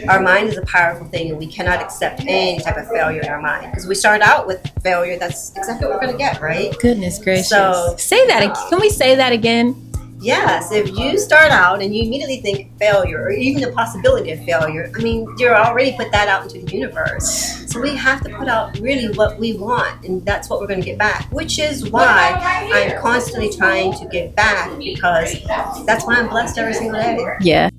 Our mind is a powerful thing, and we cannot accept any type of failure in our mind, because we start out with failure. That's exactly what we're going to get, right? Goodness gracious. So say that. Can we say that again? Yes, if you start out and you immediately think failure, or even the possibility of failure, I mean, you're already put that out into the universe. So we have to put out really what we want, and that's what we're going to get back, which is why I'm constantly trying to give back, because that's why I'm blessed every single day. Yeah.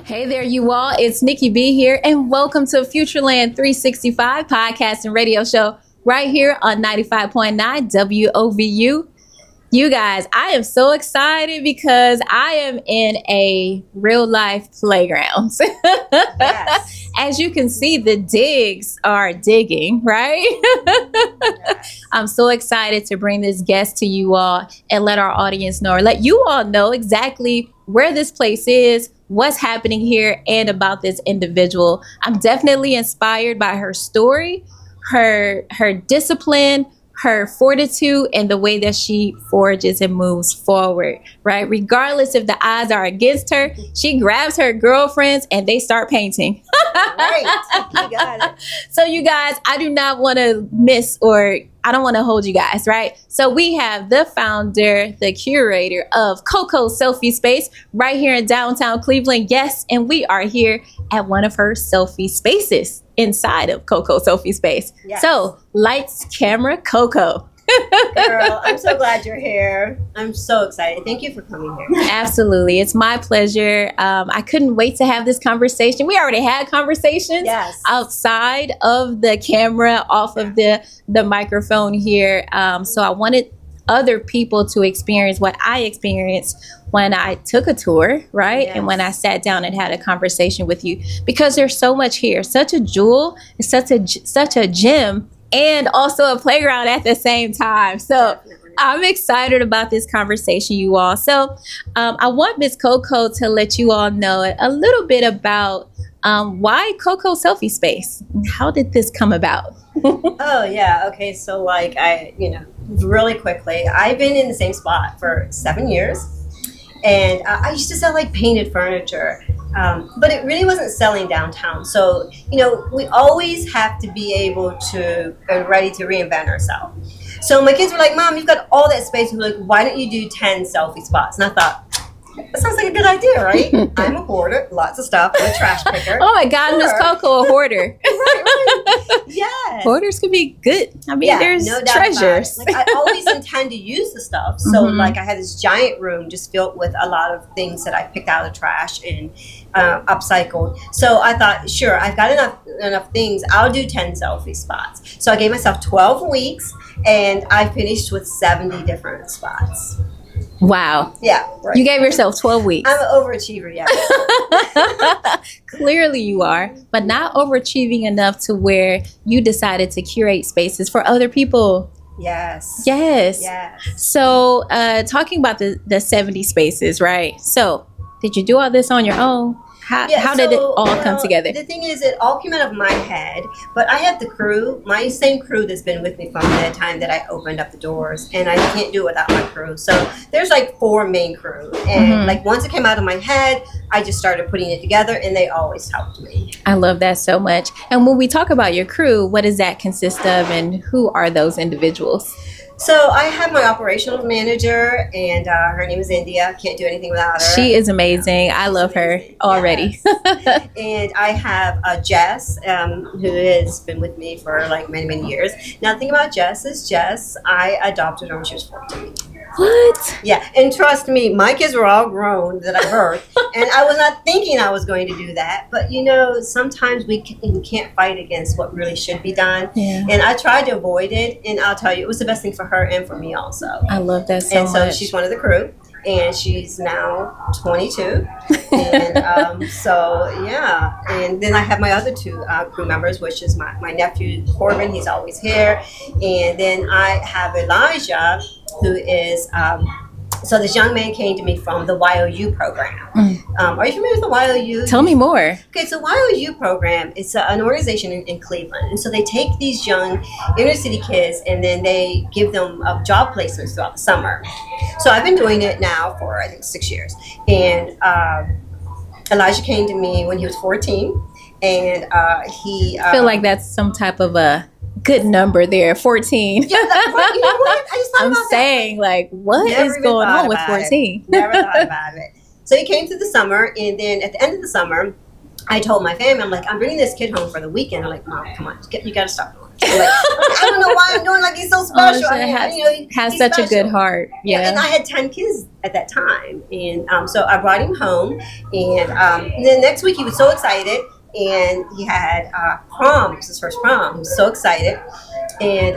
Hey there, you all. It's Nikki B here, and welcome to Futureland365 podcast and radio show right here on 95.9 WOVU. You guys, I am so excited because I am in a real life playground. Yes. As you can see, the digs are digging, right? Yes. I'm so excited to bring this guest to you all and let our audience know, or let you all know exactly where this place is, what's happening here, and about this individual. I'm definitely inspired by her story, her discipline, her fortitude, and the way that she forges and moves forward, right? Regardless if the odds are against her, she grabs her girlfriends and they start painting. Right, you got it. So you guys, I do not want to miss, or I don't want to hold you guys, right? So we have the founder, the curator of Coco Selfie Space right here in downtown Cleveland. Yes, and we are here at one of her selfie spaces inside of Coco Selfie Space. Yes. So lights, camera, Coco. Girl, I'm so glad you're here. I'm so excited. Thank you for coming here. Absolutely. It's my pleasure. I couldn't wait to have this conversation. We already had conversations outside of the camera, off of the microphone here. So I wanted other people to experience what I experienced when I took a tour, right? Yes. And when I sat down and had a conversation with you, because there's so much here, such a jewel, such a gem, and also a playground at the same time. So I'm excited about this conversation, you all. So I want Miss Coco to let you all know a little bit about why Coco Selfie Space. How did this come about? Oh, yeah. Okay. So really quickly, I've been in the same spot for 7 years. And I used to sell like painted furniture. But it really wasn't selling downtown. So, we always have to be able to and ready to reinvent ourselves. So my kids were like, Mom, you've got all that space. And we're like, why don't you do 10 selfie spots? And I thought, that sounds like a good idea, right? I'm a hoarder, lots of stuff, I'm a trash picker. Oh my God, Miss Coco, a hoarder. Right. Yes. Hoarders could be good. I mean, there's no treasures. Like, I always intend to use the stuff. So I had this giant room just filled with a lot of things that I picked out of the trash and upcycled. So I thought, sure, I've got enough things. I'll do 10 selfie spots. So I gave myself 12 weeks and I finished with 70 different spots. Wow. Yeah. Right. You gave yourself 12 weeks. I'm an overachiever, yeah. Clearly you are, but not overachieving enough to where you decided to curate spaces for other people. Yes. So talking about the 70 spaces, right? So did you do all this on your own? How did it all come together? The thing is, it all came out of my head, but I have the crew, my same crew that's been with me from the time that I opened up the doors, and I can't do it without my crew. So there's like 4 main crew, and like once it came out of my head, I just started putting it together, and they always helped me. I love that so much. And when we talk about your crew, what does that consist of, and who are those individuals? So I have my operational manager, and her name is India. Can't do anything without her. She is amazing. I love her already. Yes. And I have Jess, who has been with me for like many, many years. Now the thing about Jess is I adopted her when she was 14. What? Yeah, and trust me, my kids were all grown that I birthed, and I was not thinking I was going to do that. But sometimes we can't fight against what really should be done. Yeah. And I tried to avoid it, and I'll tell you, it was the best thing for her and for me also. I love that so much. And so she's one of the crew, and she's now 22. And and then I have my other 2 crew members, which is my nephew Corbin. He's always here, and then I have Elijah, who is So this young man came to me from the YOU program. Are you familiar with the YOU? Tell me more. Okay, so YOU program is an organization in Cleveland. And so they take these young inner city kids and then they give them job placements throughout the summer. So I've been doing it now for, I think, 6 years. And Elijah came to me when he was 14. And he... I feel like that's some type of a good number there, 14. Yeah, you know what? I just thought I'm about saying, that. like, what Never is going on with about 14? Never thought about it. So he came through the summer, and then at the end of the summer, I told my family, I'm like, I'm bringing this kid home for the weekend. I'm like, Mom, come on, you got to stop doing it. Like, I don't know why I'm doing like he's so special. He has such a good heart. Yeah. And I had 10 kids at that time, and so I brought him home, and then next week he was so excited. And he had prom. It was his first prom. He was so excited. And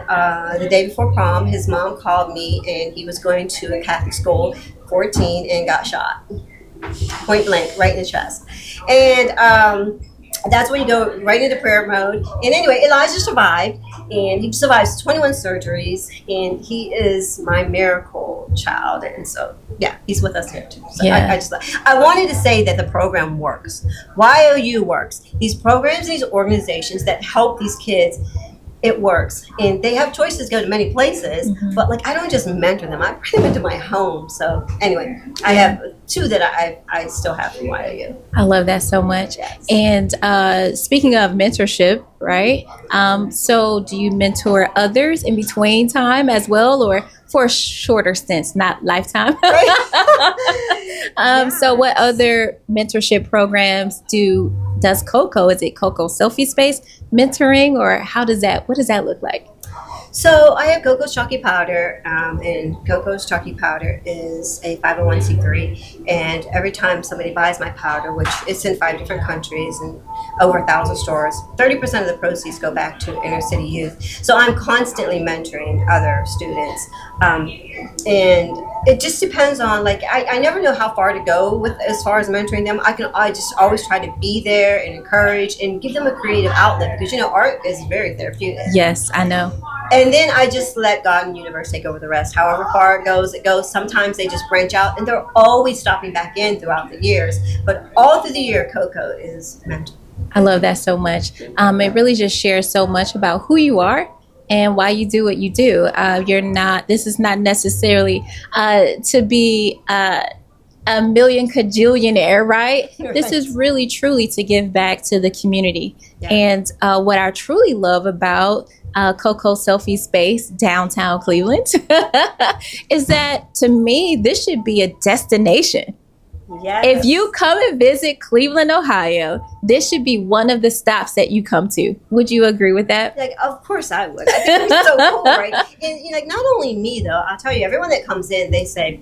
the day before prom, his mom called me, and he was going to a Catholic school, 14, and got shot. Point blank, right in the chest. And that's when you go right into prayer mode. And anyway, Elijah survived, and he survives 21 surgeries, and he is my miracle child. And so, yeah, he's with us here too. So yeah. I wanted to say that the program works. YOU works. These programs, these organizations that help these kids, it works. And they have choices to go to many places, but like I don't just mentor them. I bring them into my home. So anyway, I have 2 that I still have from YOU. I love that so much. Yes. And speaking of mentorship, right? So do you mentor others in between time as well, or for shorter stints, not lifetime? Yeah. So what other mentorship programs does Coco? Is it Coco Selfie Space mentoring, or what does that look like? So I have Coco's Chalky Powder, and Coco's Chalky Powder is a 501c3, and every time somebody buys my powder, which it's in 5 different countries and over 1,000 stores, 30% of the proceeds go back to inner city youth. So I'm constantly mentoring other students, and it just depends on, like, I never know how far to go with as far as mentoring them. I just always try to be there and encourage and give them a creative outlet, because art is very therapeutic. Yes, I know. And then I just let God and the universe take over the rest. However far it goes, it goes. Sometimes they just branch out, and they're always stopping back in throughout the years. But all through the year, Coco is mentored. I love that so much. It really just shares so much about who you are and why you do what you do. This is not necessarily to be a million cajillionaire, right? This is really truly to give back to the community. Yeah. And what I truly love about Coco Selfie Space downtown Cleveland is that, to me, this should be a destination. Yes. If you come and visit Cleveland, Ohio, this should be one of the stops that you come to. Would you agree with that? Like, of course I would. I think it's so cool, right? And like, not only me though, I'll tell you, everyone that comes in, they say,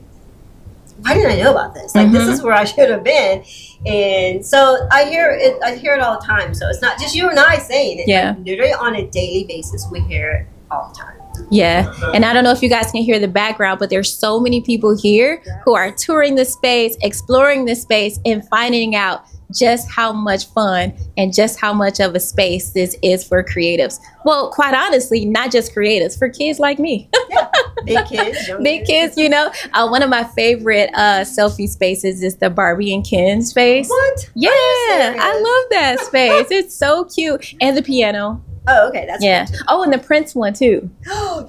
why didn't I know about this? Like, this is where I should have been. And so I hear it all the time. So it's not just you and I saying it. Yeah. Like, literally on a daily basis, we hear it all the time. Yeah. And I don't know if you guys can hear the background, but there's so many people here who are touring the space, exploring the space, and finding out just how much fun and just how much of a space this is for creatives. Well, quite honestly, not just creatives, for kids like me. Yeah. Big kids. Big kids, one of my favorite selfie spaces is the Barbie and Ken space. What? Yeah, I love that space. It's so cute. And the piano. Oh, okay. That's good too. Oh, and the Prince one too.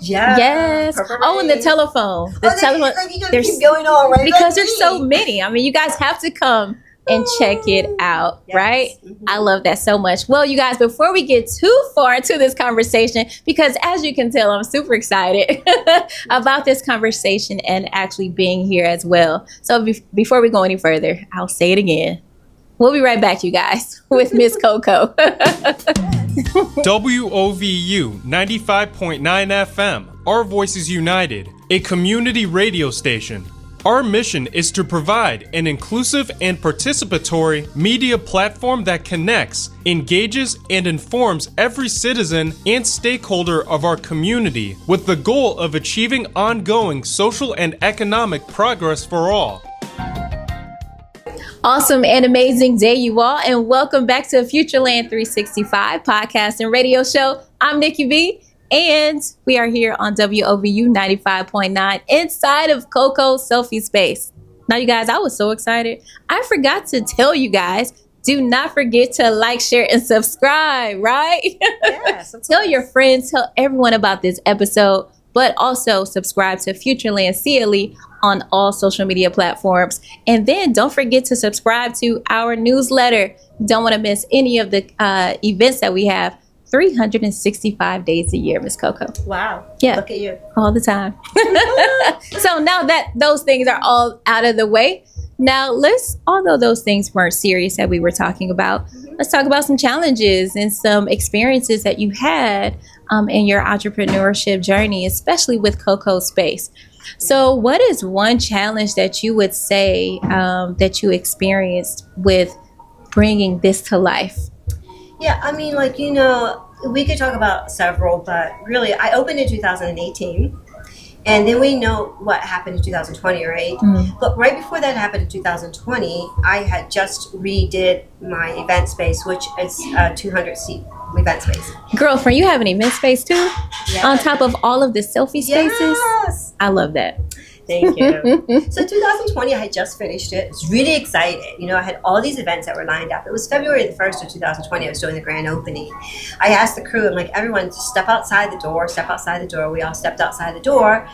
Yeah. Yes. Oh, and the telephone. Telephone. Like, you gotta keep going on, right? Because there's so many. I mean, you guys have to come and check it out, right? Mm-hmm. I love that so much. Well, you guys, before we get too far into this conversation, because as you can tell, I'm super excited about this conversation and actually being here as well. So before we go any further, I'll say it again. We'll be right back, you guys, with Miss Coco. WOVU 95.9 FM, Our Voices United, a community radio station. Our mission is to provide an inclusive and participatory media platform that connects, engages, and informs every citizen and stakeholder of our community with the goal of achieving ongoing social and economic progress for all. Awesome and amazing day, you all, and welcome back to Futureland365 podcast and radio show. I'm Nikki B, And we are here on WOVU 95.9 inside of Coco Selfie Space. Now, you guys, I was so excited. I forgot to tell you guys, do not forget to like, share, and subscribe, right? Yes. Tell your friends, tell everyone about this episode, but also subscribe to Futureland CLE on all social media platforms. And then don't forget to subscribe to our newsletter. Don't want to miss any of the events that we have 365 days a year, Miss Coco. Wow. Yeah. Look at you. All the time. So now that those things are all out of the way, now although those things weren't serious that we were talking about, let's talk about some challenges and some experiences that you had in your entrepreneurship journey, especially with Coco Space. So what is one challenge that you would say that you experienced with bringing this to life? Yeah, I mean, like, we could talk about several, but really, I opened in 2018, and then we know what happened in 2020, right? Mm-hmm. But right before that happened in 2020, I had just redid my event space, which is a 200-seat event space. Girlfriend, you have an event space too? Yeah. On top of all of the selfie spaces? Yes! I love that. Thank you. So 2020, I had just finished it. I was really excited. I had all these events that were lined up. It was February the 1st of 2020. I was doing the grand opening. I asked the crew, I'm like, everyone, step outside the door, step outside the door. We all stepped outside the door,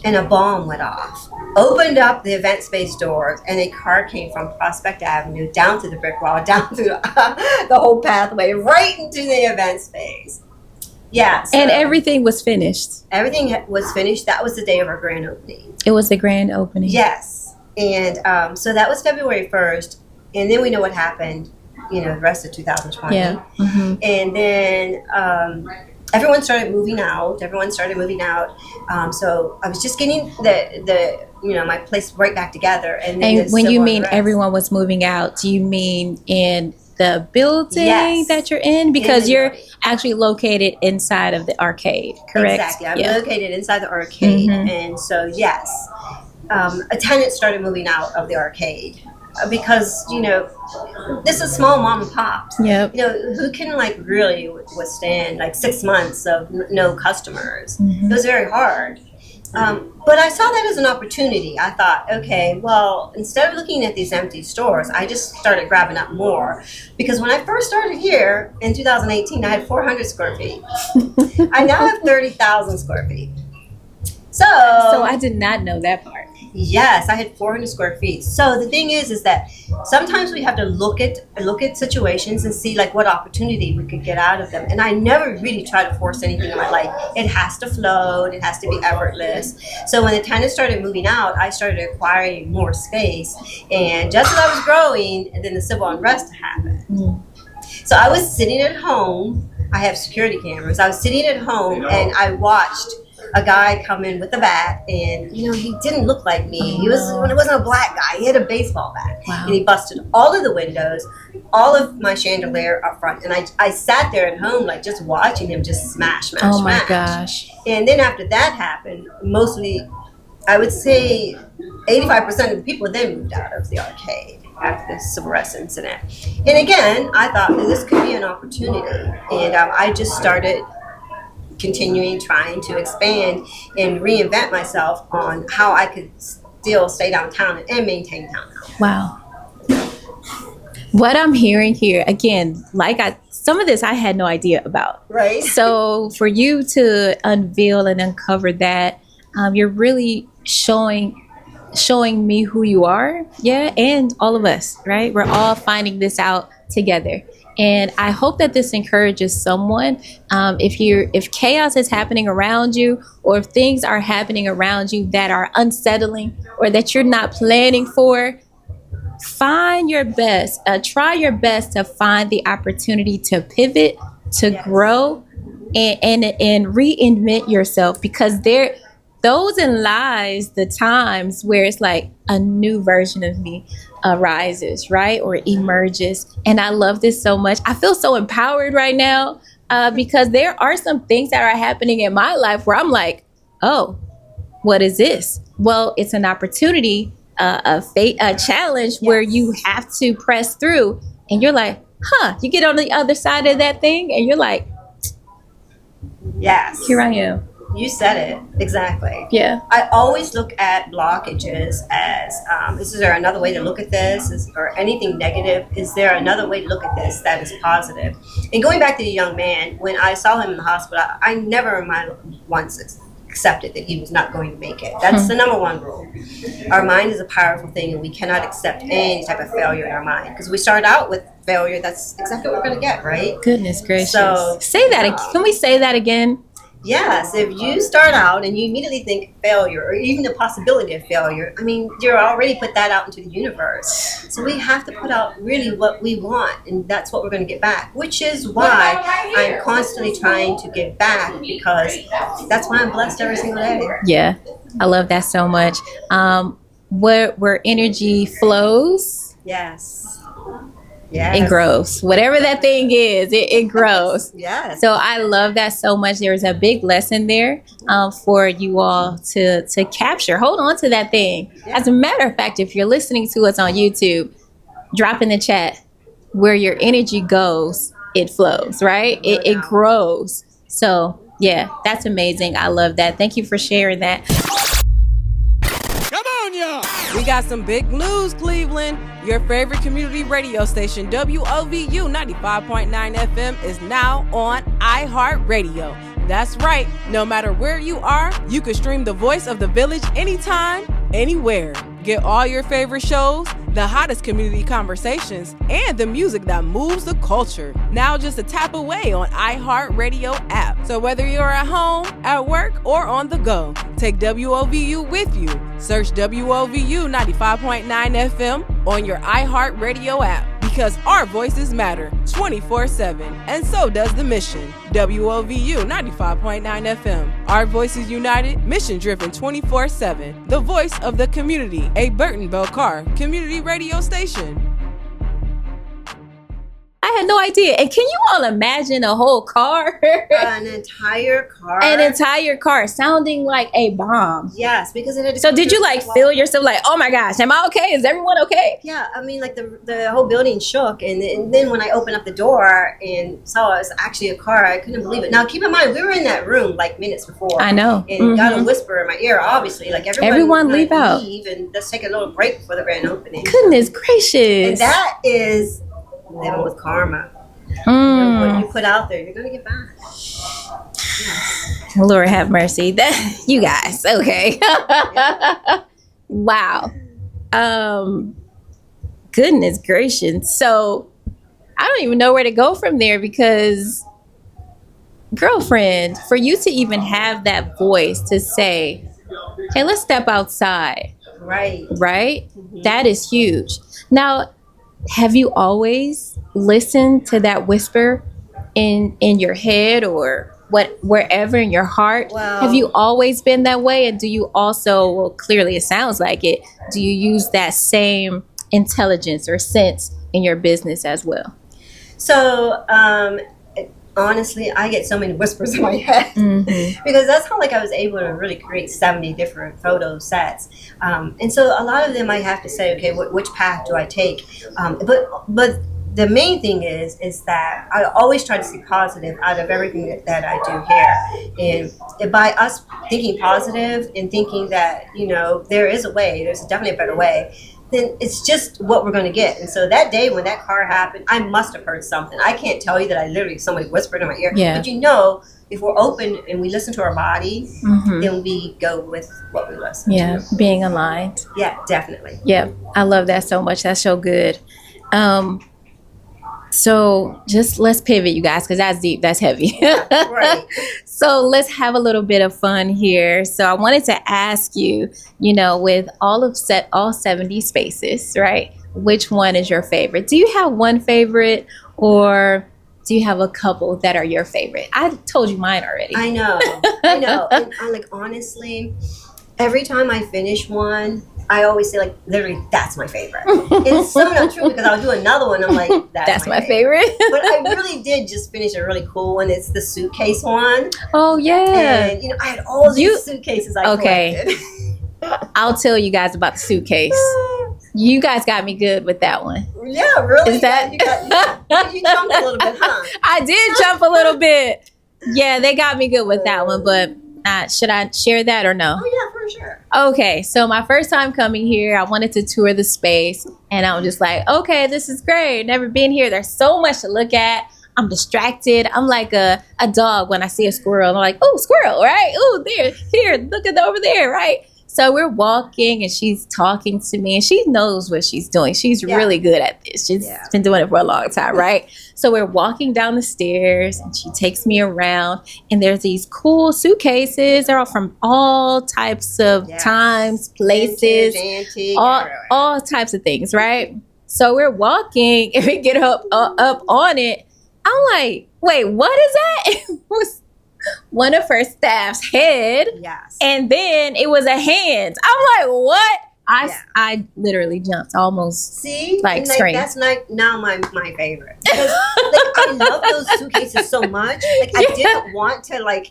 and a bomb went off. Opened up the event space doors, and a car came from Prospect Avenue down to the brick wall, down through the whole pathway, right into the event space. Yeah. So and everything was finished. Everything was finished. That was the day of our grand opening. It was the grand opening. Yes. And so that was February 1st. And then we know what happened, the rest of 2020. Yeah. Mm-hmm. And then everyone started moving out. So I was just getting the my place right back together. And when you mean everyone was moving out, do you mean in the building that you're in? Because you're actually located inside of the arcade, correct? Exactly. I'm located inside the arcade. Mm-hmm. And so, yes, a tenant started moving out of the arcade because, this is small mom and pops. Yep. Who can really withstand 6 months of no customers? Mm-hmm. It was very hard. But I saw that as an opportunity. I thought, okay, well, instead of looking at these empty stores, I just started grabbing up more. Because when I first started here in 2018, I had 400 square feet. I now have 30,000 square feet. So I did not know that part. Yes, I had 400 square feet. So the thing is that sometimes we have to look at situations and see what opportunity we could get out of them. And I never really try to force anything in my life. It has to flow. It has to be effortless. So when the tenants started moving out, I started acquiring more space. And just as I was growing, and then the civil unrest happened. Mm. So I was sitting at home. I have security cameras. I was sitting at home and I watched a guy come in with a bat, and he didn't look like me. It wasn't a black guy. He had a baseball bat. Wow. And he busted all of the windows, all of my chandelier up front, and I sat there at home just watching him just smash. Oh my gosh. And then after that happened, mostly I would say 85% of the people then moved out of the arcade after the civil rights incident. And again, I thought this could be an opportunity, and I just started trying to expand and reinvent myself on how I could still stay downtown and maintain downtown. Wow. What I'm hearing here, again, some of this I had no idea about. Right. So for you to unveil and uncover that, you're really showing me who you are. Yeah. And all of us, right? We're all finding this out together. And I hope that this encourages someone. If chaos is happening around you, or if things are happening around you that are unsettling or that you're not planning for, find your best. Try your best to find the opportunity to pivot, to grow, and reinvent yourself, because those in lies the times where it's a new version of me arises, right? Or emerges. And I love this so much. I feel so empowered right now because there are some things that are happening in my life where I'm like, oh, what is this? Well, it's an opportunity, a challenge where you have to press through, and you're like, you get on the other side of that thing and you're like, Yes. Here I am. You said it. Exactly. Yeah. I always look at blockages as, is there another way to look at this? Or anything negative? Is there another way to look at this that is positive? And going back to the young man, when I saw him in the hospital, I never in my once accepted that he was not going to make it. That's the number one rule. Our mind is a powerful thing, and we cannot accept any type of failure in our mind. Because we start out with failure, that's exactly what we're going to get, right? Goodness gracious. So, say that. Can we say that again? Yes, if you start out and you immediately think failure or even the possibility of failure, I mean, you're already put that out into the universe. So we have to put out really what we want, and that's what we're going to get back, which is why I'm constantly trying to get back, because that's why I'm blessed every single day. Yeah, I love that so much. Where energy flows, Yes. it grows. Whatever that thing is, it grows. Yes. So I love that so much. There's a big lesson there for you all to capture. Hold on to that thing. Yeah. As a matter of fact, if you're listening to us on YouTube, drop in the chat, where your energy goes, it flows, right? It grows. So yeah, that's amazing. I love that. Thank you for sharing that. Come on, y'all! We got some big news, Cleveland. Your favorite community radio station, WOVU 95.9 FM, is now on iHeartRadio. That's right. No matter where you are, you can stream the voice of the village anytime, anywhere. Get all your favorite shows, the hottest community conversations, and the music that moves the culture. Now just a tap away on iHeartRadio app. So whether you're at home, at work, or on the go, take WOVU with you. Search WOVU 95.9 FM on your iHeartRadio app, because our voices matter 24/7, and so does the mission. WOVU 95.9 FM. Our voices united, mission driven 24/7. The voice of the community, a Burton Belcar community radio station. I had no idea. And can you all imagine a whole car? An entire car. An entire car sounding like a bomb. Yes, because it had to So come did you through like the wall. feel yourself like, oh my gosh, am I okay? Is everyone okay? Yeah, I mean, like the whole building shook, and then when I opened up the door and saw it was actually a car, I couldn't believe it. Now, keep in mind, we were in that room like minutes before. I know. And got a whisper in my ear, obviously, like Everyone was leave gonna out. leave and let's take a little break before the grand opening. Goodness And gracious. that is living with karma. What you put out there, you're gonna get back. Lord have mercy. That you guys, okay. Wow. Goodness gracious. So I don't even know where to go from there, because girlfriend, for you to even have that voice to say, hey, let's step outside. Right. That is huge. Now, have you always listened to that whisper in your head or wherever in your heart? Well, have you always been that way? And do you also, well, clearly it sounds like it, do you use that same intelligence or sense in your business as well? So, honestly, I get so many whispers in my head because that's how I was able to really create 70 different photo sets. And so a lot of them I have to say, okay, which path do I take? But the main thing is that I always try to see positive out of everything that I do here. And by us thinking positive and thinking that, there is a way, there's definitely a better way, then it's just what we're going to get. And so that day when that car happened, I must have heard something. I can't tell you that I literally, somebody whispered in my ear. Yeah. But if we're open and we listen to our body, then we go with what we listen to. Yeah, being aligned. Yeah, definitely. Yeah, I love that so much. That's so good. So just let's pivot, you guys, because that's deep, that's heavy. Right. So let's have a little bit of fun here. So I wanted to ask you, with all 70 spaces, right? Which one is your favorite? Do you have one favorite, or do you have a couple that are your favorite? I told you mine already. I know. And honestly, every time I finish one, I always say, literally, that's my favorite. It's so not true, because I'll do another one. I'm like, that's my favorite. But I really did just finish a really cool one. It's the suitcase one. Oh, yeah. And, I had all these suitcases I collected. I'll tell you guys about the suitcase. You guys got me good with that one. Yeah, really? Is that? You jumped a little bit, huh? I did jump a little bit. Yeah, they got me good with that one, but should I share that or no? Oh yeah, for sure. Okay, so my first time coming here, I wanted to tour the space, and I was just like, okay, this is great. Never been here. There's so much to look at. I'm distracted. I'm like a dog when I see a squirrel. I'm like, oh, squirrel, right? Oh, there, here, look at over there, right? So we're walking and she's talking to me and she knows what she's doing. She's really good at this. She's been doing it for a long time, right? So we're walking down the stairs and she takes me around and there's these cool suitcases. They're all from all types of times, places, antique, all types of things, right? So we're walking and we get up on it. I'm like, wait, what is that? It was one of her staff's head. Yes. And then it was a hand. I'm like, what? I literally jumped almost. See? Like scream. That's now my favorite. Because I love those suitcases so much. I didn't want to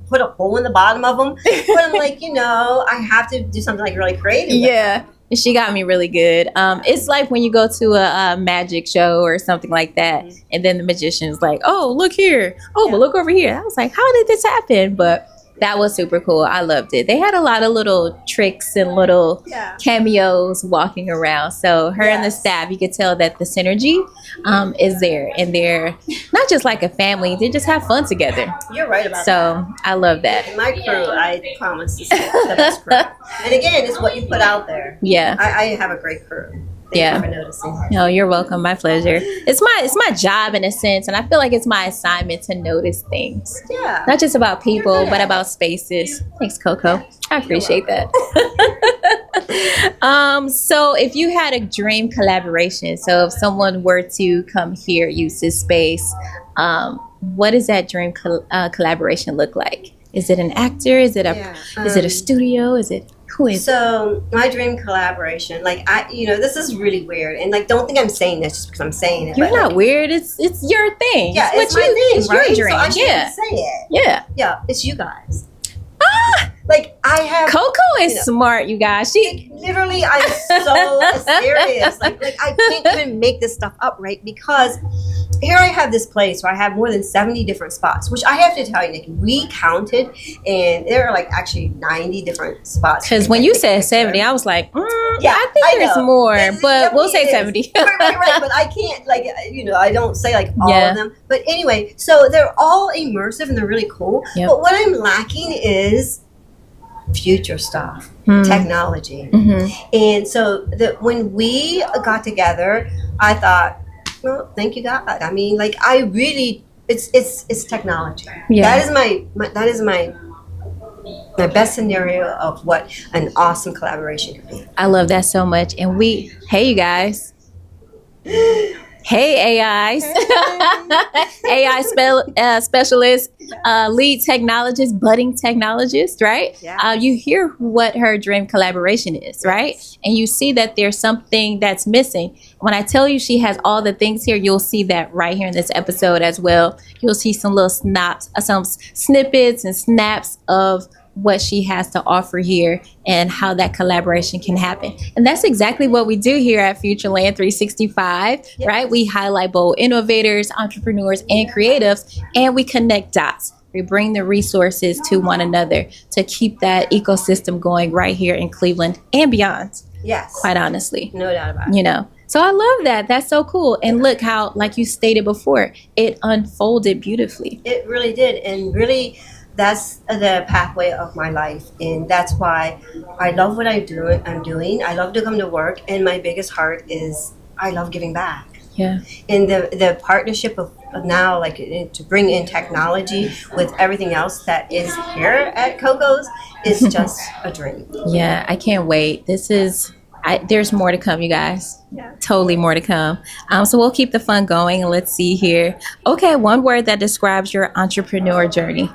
put a hole in the bottom of them. But I'm like, I have to do something really creative. Yeah. She got me really good. It's like when you go to a magic show or something like that, and then the magician's like, "Oh, look here! Oh, but look over here!" I was like, "How did this happen?" But that was super cool. I loved it. They had a lot of little tricks and little cameos walking around. So her and the staff, you could tell that the synergy is there, and they're not just like a family. They just have fun together. You're right about that. So I love that. And my crew, I promise, is the best crew. And again, it's what you put out there. Yeah, I have a great crew. Thank you for noticing. No, you're welcome. My pleasure. It's my job in a sense, and I feel like it's my assignment to notice things. Yeah. Not just about people, but about spaces. Thanks, Coco. I appreciate that. So if you had a dream collaboration, so if someone were to come here, use this space, what does that dream collaboration look like? Is it an actor? Is it a studio? Who is it? So my dream collaboration, this is really weird, and don't think I'm saying this just because I'm saying it. You're not weird. It's your thing. Yeah, it's my thing. It's right? your dream. So I shouldn't say it. Yeah. It's you guys. Ah, I have Coco is smart, you guys. She literally, I'm so serious. I can't even make this stuff up, right? Because here I have this place where I have more than 70 different spots, which I have to tell you, Nikki, we counted, and there are actually 90 different spots. Because when you said 70, I was like, I think there's more, but we'll say 70. right. But I can't, I don't say all of them. But anyway, so they're all immersive and they're really cool. Yep. But what I'm lacking is future stuff, technology. And so when we got together, I thought, well, thank you, God. I mean, I really, it's technology. Yeah. That is my best scenario of what an awesome collaboration could be. I love that so much. And hey, you guys. Hey, AIs. AI specialist, lead technologist, budding technologist, right? Yeah. You hear what her dream collaboration is, right? And you see that there's something that's missing. When I tell you she has all the things here, you'll see that right here in this episode as well. You'll see some little some snippets and snaps of what she has to offer here and how that collaboration can happen. And that's exactly what we do here at Futureland365, right? We highlight bold innovators, entrepreneurs, and creatives, and we connect dots. We bring the resources to one another to keep that ecosystem going right here in Cleveland and beyond. Yes. Quite honestly. No doubt about it. So I love that. That's so cool. And look how, like you stated before, it unfolded beautifully. It really did. And really, that's the pathway of my life, and that's why I love what I'm doing. I love to come to work, and my biggest heart is I love giving back. Yeah. And the partnership of now, to bring in technology with everything else that is here at Coco's is just a dream. Yeah, I can't wait. There's more to come, you guys. Yeah. Totally more to come. So we'll keep the fun going, and let's see here. Okay, one word that describes your entrepreneur journey.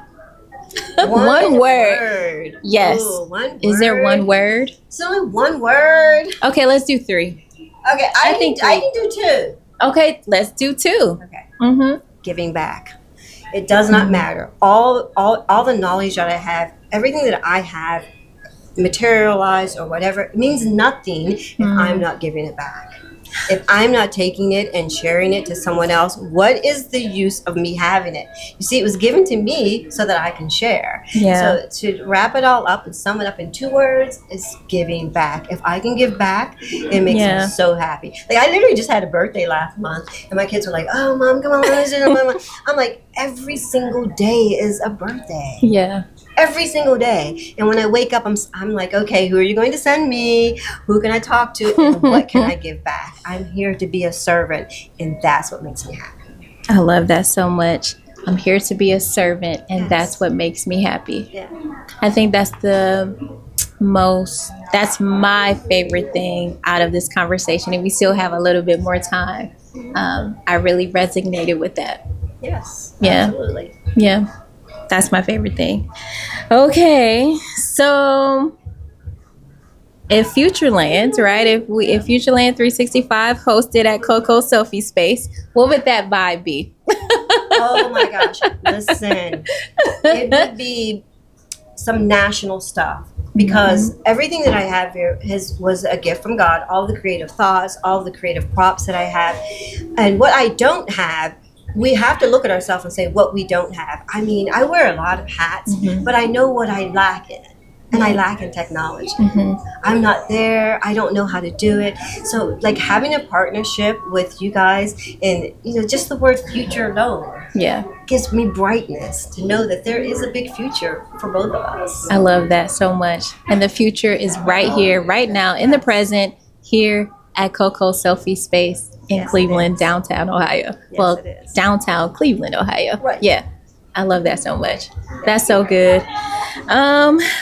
One word. Yes. Ooh, one word. Is there one word? It's only one word. Okay, let's do 3. Okay, I can do 2. Okay, let's do 2. Okay. Giving back. It does not matter. All the knowledge that I have, everything that I have, materialized or whatever, it means nothing if I'm not giving it back. If I'm not taking it and sharing it to someone else, what is the use of me having it? You see, it was given to me so that I can share. Yeah. So to wrap it all up and sum it up in 2 words is giving back. If I can give back, it makes me so happy. Like, I literally just had a birthday last month, and my kids were like, "Oh, Mom, come on." I'm like, every single day is a birthday. Yeah. Every single day. And when I wake up, I'm like, okay, who are you going to send me? Who can I talk to? And what can I give back? I'm here to be a servant, and that's what makes me happy. I love that so much. I'm here to be a servant, and that's what makes me happy. Yeah. I think that's that's my favorite thing out of this conversation, and we still have a little bit more time. I really resonated with that. Yes. Yeah. Absolutely. Yeah. That's my favorite thing. Okay, so if Futureland, right? If Futureland365 hosted at Coco Selfie Space, what would that vibe be? Oh my gosh! Listen, it would be some national stuff, because everything that I have here was a gift from God. All the creative thoughts, all the creative props that I have, and what I don't have. We have to look at ourselves and say what we don't have. I mean, I wear a lot of hats, but I know what I lack in. And I lack in technology. I'm not there. I don't know how to do it. So, like, having a partnership with you guys, and, you know, just the word future alone gives me brightness to know that there is a big future for both of us. I love that so much. And the future is right here, right now, in the present, here at Coco Selfie Space. In Cleveland, downtown Ohio. Yes, downtown Cleveland, Ohio. Right. Yeah. I love that so much. That's so good.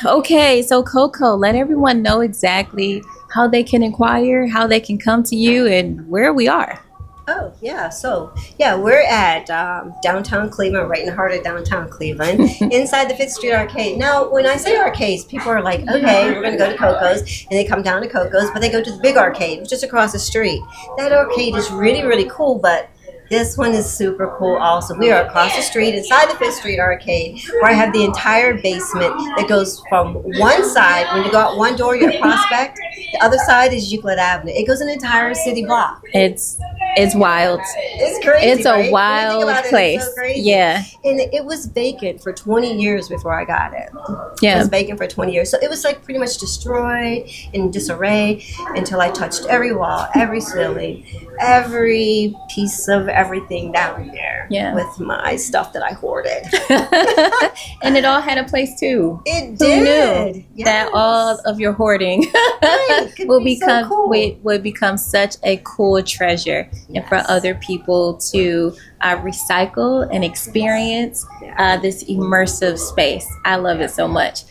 Okay, so Coco, let everyone know exactly how they can inquire, how they can come to you, and where we are. Oh, yeah. So, yeah, we're at downtown Cleveland, right in the heart of downtown Cleveland, inside the 5th Street Arcade. Now, when I say arcades, people are like, okay, we're going to go to Coco's, and they come down to Coco's, but they go to the big arcade, which is across the street. That arcade is really, really cool, but this one is super cool also. We are across the street inside the 5th Street Arcade, where I have the entire basement that goes from one side. When you go out one door, you're at Prospect. The other side is Euclid Avenue. It goes an entire city block. It's wild. It's crazy. It's a right? wild place. It's so crazy. Yeah. And it was vacant for 20 years before I got it. Yeah. It was vacant for 20 years. So it was like pretty much destroyed in disarray until I touched every wall, every ceiling, every piece of everything down there with my stuff that I hoarded. And it all had a place too. It Who did. knew that all of your hoarding would become such a cool treasure, and for other people to recycle and experience this immersive space. I love it so much.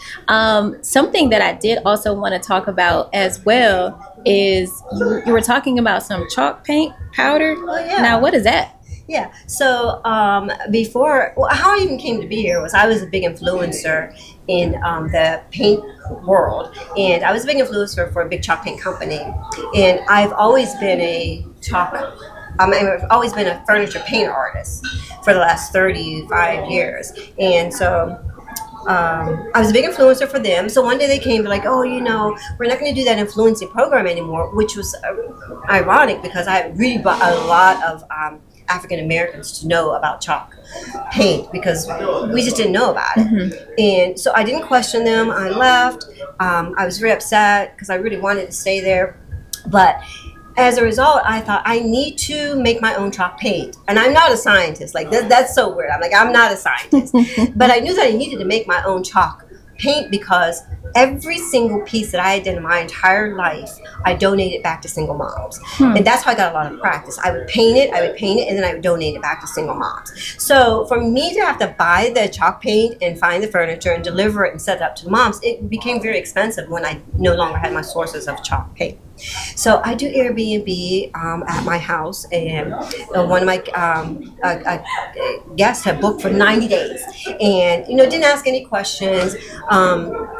Something that I did also want to talk about as well is you were talking about some chalk paint powder. Oh, yeah. Now, what is that? Yeah. So how I even came to be here was I was a big influencer in the paint world, and I was a big influencer for a big chalk paint company, and I've always been I've always been a furniture paint artist for the last 35 years, and so I was a big influencer for them. So one day they came, they're like, oh, you know, we're not going to do that influencing program anymore, which was ironic because I really brought a lot of African Americans to know about chalk paint because we just didn't know about it. And so I didn't question them. I left. I was very upset because I really wanted to stay there. But as a result, I thought I need to make my own chalk paint. And I'm not a scientist. Like that's so weird. I'm not a scientist. But I knew that I needed to make my own chalk paint because every single piece that I had done in my entire life, I donated back to single moms. And that's how I got a lot of practice. I would paint it, and then I would donate it back to single moms. So for me to have to buy the chalk paint and find the furniture and deliver it and set it up to the moms, it became very expensive when I no longer had my sources of chalk paint. So I do Airbnb at my house, and one of my guests had booked for 90 days, and didn't ask any questions.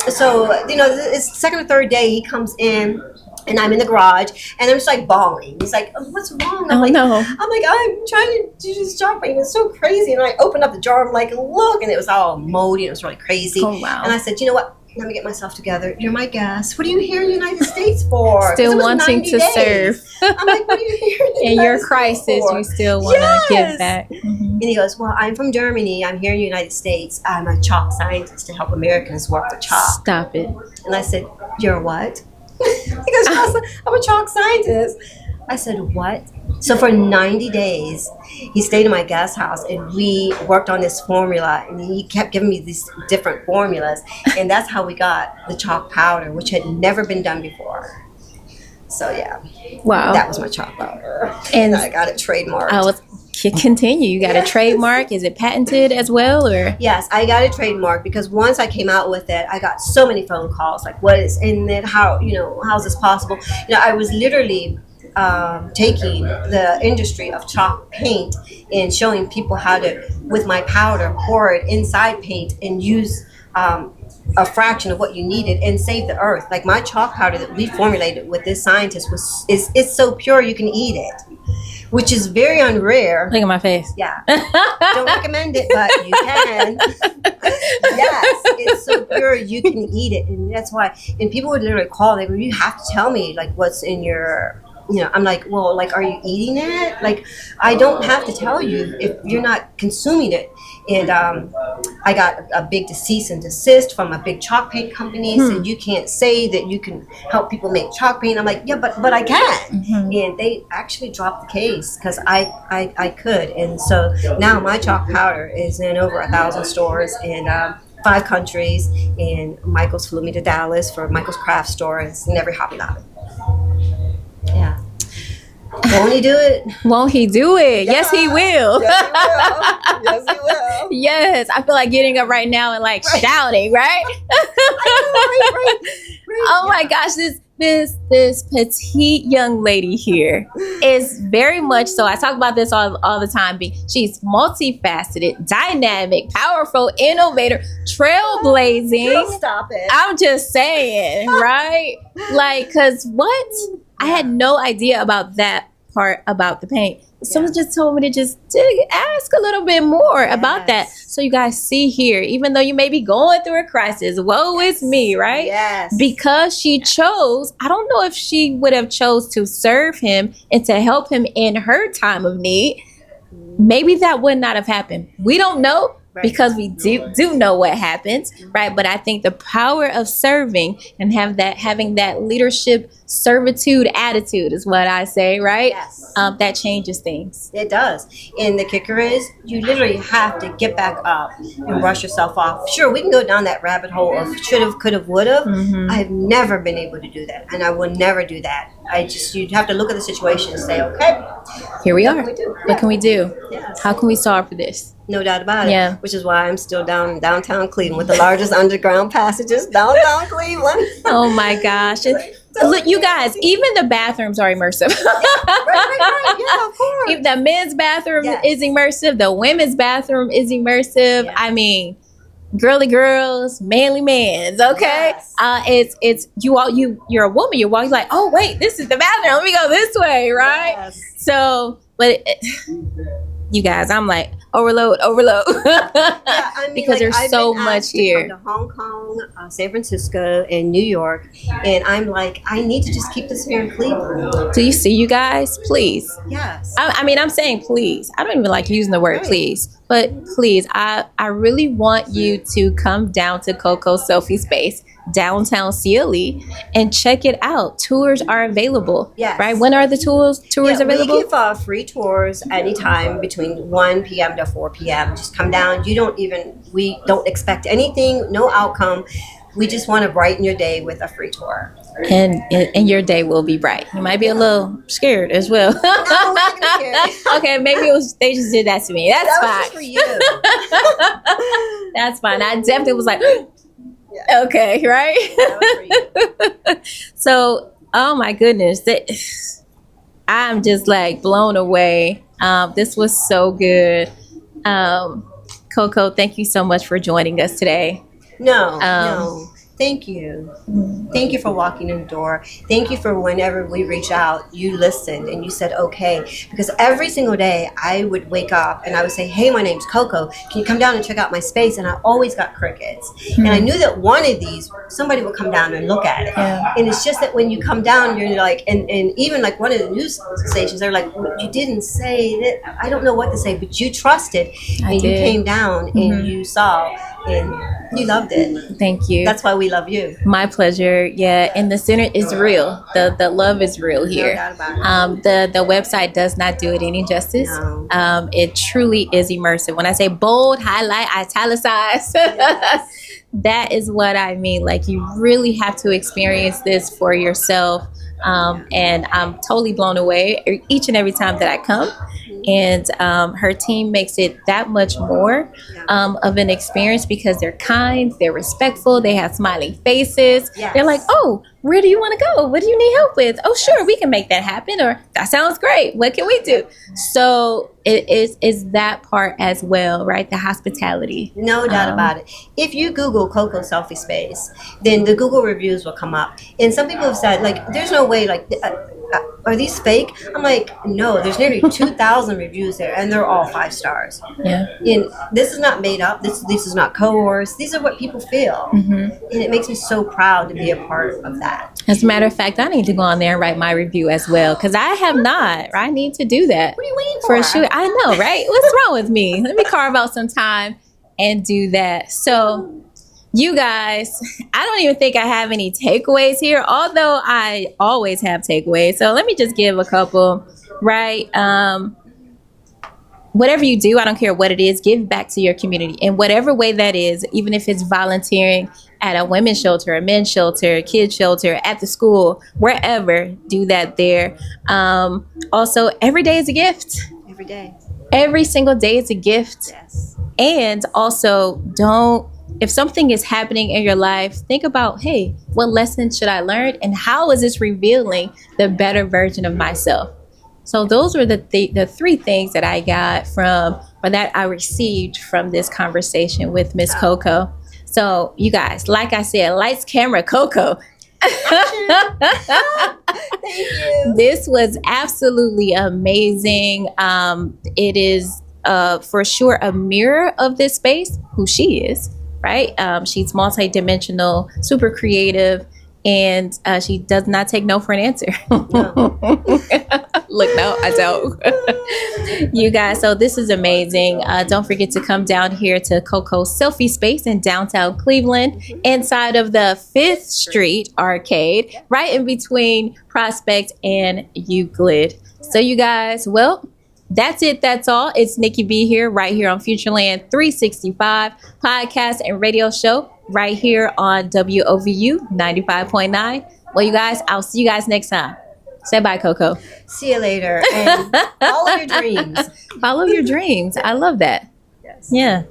So it's the second or third day he comes in. And I'm in the garage, and I'm just like bawling. He's like, oh, "What's wrong?" I'm like, "I'm trying to do this job, and it's so crazy." And I opened up the jar. I'm like, "Look!" And it was all moldy. And it was really crazy. Oh, wow. And I said, "You know what? let me get myself together. You're my guest. What are you here in the United States for? Still wanting to serve. I'm like, what are you here in the In United your States crisis, for? you still want to give back. And he goes, well, I'm from Germany. I'm here in the United States. I'm a chalk scientist to help Americans work with chalk. Stop it. And I said, you're what? He goes, yes, I'm a chalk scientist. I said, what? So for 90 days, he stayed in my guest house and we worked on this formula, and he kept giving me these different formulas. And that's how we got the chalk powder, which had never been done before. So yeah, Wow. that was my chalk powder. And I got it trademarked. I was continue. You got a trademark. Is it patented as well, or? Yes, I got a trademark because once I came out with it, I got so many phone calls like, what is, and then how, how's this possible? I was literally taking the industry of chalk paint and showing people how to, with my powder, pour it inside paint and use a fraction of what you needed and save the earth. Like my chalk powder that we formulated with this scientist is so pure you can eat it, which is very unrare. Look at my face. Yeah. Don't recommend it, but you can. Yes, it's so pure you can eat it. And that's why, and people would literally call, they go, you have to tell me like what's in your, I'm like, well, like, are you eating it? Like, I don't have to tell you if you're not consuming it. And I got a big cease and desist from a big chalk paint company. Said, you can't say that you can help people make chalk paint. I'm like, yeah, but I can. And they actually dropped the case because I could. And so now my chalk powder is in over 1,000 stores in 5 countries. And Michael's flew me to Dallas for Michael's craft store. And it's in every Hobby Lobby. Yeah. Won't he do it? Won't he do it? Yeah. Yes, he will. Yes, he will. Yes, I feel like getting up right now and like shouting, right? Right. Oh my gosh, this petite young lady here is very much so. I talk about this all the time. She's multifaceted, dynamic, powerful, innovator, trailblazing. Girl, stop it. I'm just saying, right? Like, cause what? I had no idea about that part about the paint. Someone just told me to just ask a little bit more about that. So you guys see here, even though you may be going through a crisis, woe is me, right? Yes. Because she chose, I don't know if she would have chose to serve him and to help him in her time of need. Maybe that would not have happened. We don't know. Right. Because we do know what happens, right? But I think the power of serving and having that leadership servitude attitude is what I say, right? Yes. That changes things. It does. And the kicker is you literally have to get back up and brush yourself off. Sure, we can go down that rabbit hole of should have, could have, would have. I've never been able to do that, and I will never do that. You'd have to look at the situation and say, okay, here we are. What can we do? Yes. How can we solve for this? No doubt about it. Yeah. Which is why I'm still down in downtown Cleveland with the largest underground passages downtown Cleveland. Oh my gosh. Look, you guys, even the bathrooms are immersive. Right. Yeah, of course. If the men's bathroom is immersive, the women's bathroom is immersive. Yeah. I mean, girly girls, manly mans, okay? Yes. It's you're a woman, you're walking like, oh wait, this is the bathroom. Let me go this way, right? Yes. So, but you guys, I'm like, overload. Because there's so much here. To Hong Kong, San Francisco, and New York, and I'm like, I need to just keep this here in Cleveland. Do you see, you guys? Please. Yes. I mean, I'm saying please. I don't even like using the word please, but please, I really want you to come down to Coco Selfie Space, downtown CLE, and check it out. Tours are available. Yes. Right? When are the tours available? We give free tours anytime between 1 p.m. to 4 p.m. Just come down. We don't expect anything, no outcome. We just want to brighten your day with a free tour. And your day will be bright. You might be a little scared as well. No, we're not gonna be scared. Okay, maybe they just did that to me. That's fine. Was just for you. That's fine. I definitely was like, okay, right? That was for you. So, oh my goodness, I'm just like blown away. This was so good. Coco, thank you so much for joining us today. No. Thank you. Thank you for walking in the door. Thank you for whenever we reach out, you listened and you said, okay. Because every single day I would wake up and I would say, hey, my name's Coco. Can you come down and check out my space? And I always got crickets. And I knew that one of these, somebody would come down and look at it. Yeah. And it's just that when you come down, you're like, and even like one of the news stations, they're like, you didn't say that. I don't know what to say, but you trusted and you came down and you saw and you loved it. Thank you. That's why we love you. My pleasure. Yeah, and the center is real. The love is real here. No doubt about it. The website does not do it any justice. No. It truly is immersive. When I say bold, highlight, italicize, that is what I mean. Like, you really have to experience this for yourself. And I'm totally blown away each and every time that I come. And her team makes it that much more of an experience because they're kind, they're respectful, they have smiling faces. Yes. They're like, oh, where do you want to go? What do you need help with? Oh, sure, we can make that happen. Or that sounds great. What can we do? So it is that part as well, right? The hospitality. No doubt about it. If you Google Coco Selfie Space, then the Google reviews will come up. And some people have said, like, there's no way, like, are these fake? I'm like, no, there's nearly 2,000 reviews there, and they're all 5 stars. Yeah. And this is not made up. This is not coerced. These are what people feel. And it makes me so proud to be a part of that. As a matter of fact, I need to go on there and write my review as well because I have not. I need to do that. What are you waiting for? For sure. I know, right? What's wrong with me? Let me carve out some time and do that. So, you guys, I don't even think I have any takeaways here, although I always have takeaways. So let me just give a couple, right? Whatever you do, I don't care what it is, give back to your community in whatever way that is, even if it's volunteering at a women's shelter, a men's shelter, a kids shelter, at the school, wherever, do that there. Also, every day is a gift. Every day. Every single day is a gift. Yes. And also, if something is happening in your life, think about, hey, what lessons should I learn? And how is this revealing the better version of myself? So those were the 3 things that I got from, or that I received from this conversation with Miss Coco. So you guys, like I said, lights, camera, Coco. Thank you. This was absolutely amazing. It is for sure a mirror of this space, who she is, right? She's multidimensional, super creative, and she does not take no for an answer. No. Look, no, I don't. You guys, so this is amazing. Don't forget to come down here to Coco's Selfie Space in downtown Cleveland, inside of the 5th Street Arcade, right in between Prospect and Euclid. So you guys, well, that's it. That's all. It's Nikki B here, right here on Futureland365 podcast and radio show, right here on WOVU 95.9. Well, you guys, I'll see you guys next time. Say bye, Coco. See you later. And follow your dreams. Follow your dreams. I love that. Yes. Yeah.